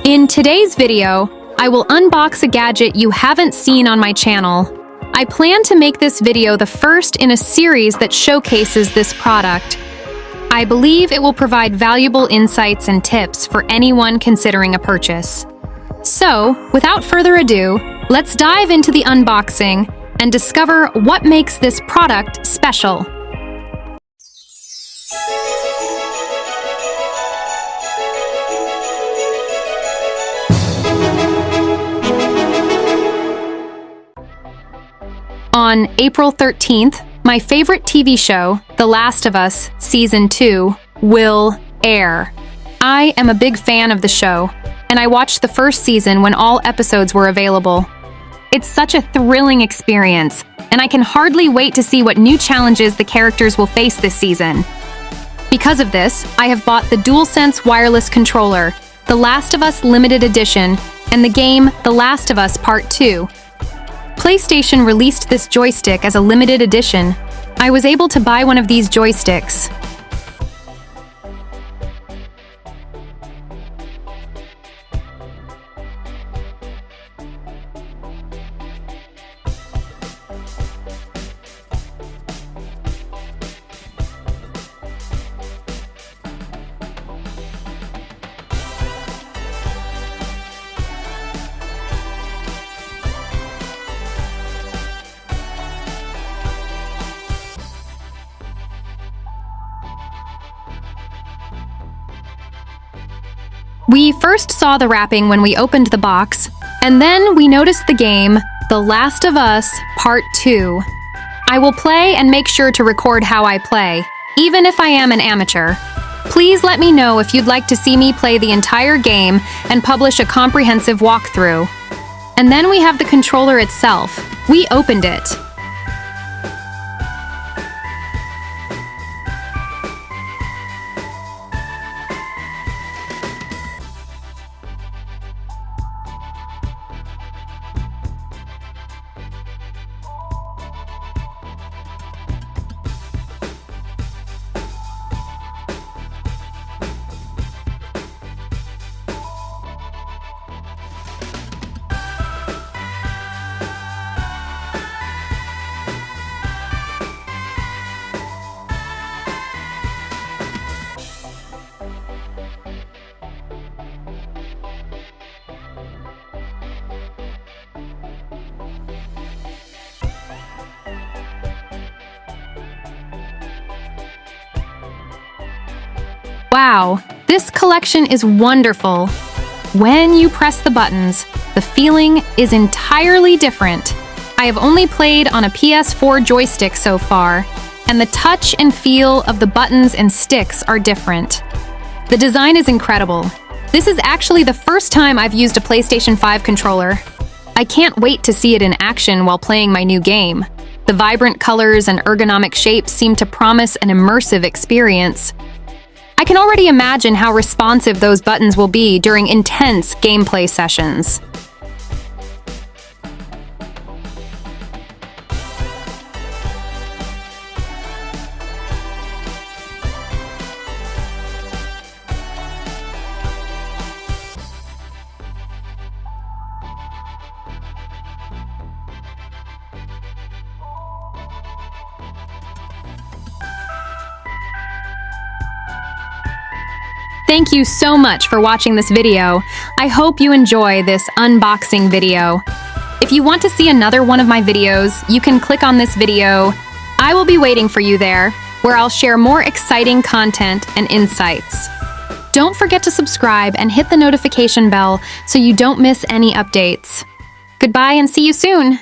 In today's video, I will unbox a gadget you haven't seen on my channel. I plan to make this video the first in a series that showcases this product. I believe it will provide valuable insights and tips for anyone considering a purchase. So, without further ado, let's dive into the unboxing and discover what makes this product special. On April 13th, my favorite TV show, The Last of Us Season 2, will air. I am a big fan of the show, and I watched the first season when all episodes were available. It's such a thrilling experience, and I can hardly wait to see what new challenges the characters will face this season. Because of this, I have bought the DualSense Wireless Controller, The Last of Us Limited Edition, and the game The Last of Us Part 2. PlayStation released this joystick as a limited edition. I was able to buy one of these joysticks. We first saw the wrapping when we opened the box, and then we noticed the game, The Last of Us Part 2. I will play and make sure to record how I play, even if I am an amateur. Please let me know if you'd like to see me play the entire game and publish a comprehensive walkthrough. And then we have the controller itself. We opened it. Wow, this collection is wonderful. When you press the buttons, the feeling is entirely different. I have only played on a PS4 joystick so far, and the touch and feel of the buttons and sticks are different. The design is incredible. This is actually the first time I've used a PlayStation 5 controller. I can't wait to see it in action while playing my new game. The vibrant colors and ergonomic shapes seem to promise an immersive experience. I can already imagine how responsive those buttons will be during intense gameplay sessions. Thank you so much for watching this video. I hope you enjoy this unboxing video. If you want to see another one of my videos, you can click on this video. I will be waiting for you there, where I'll share more exciting content and insights. Don't forget to subscribe and hit the notification bell so you don't miss any updates. Goodbye and see you soon!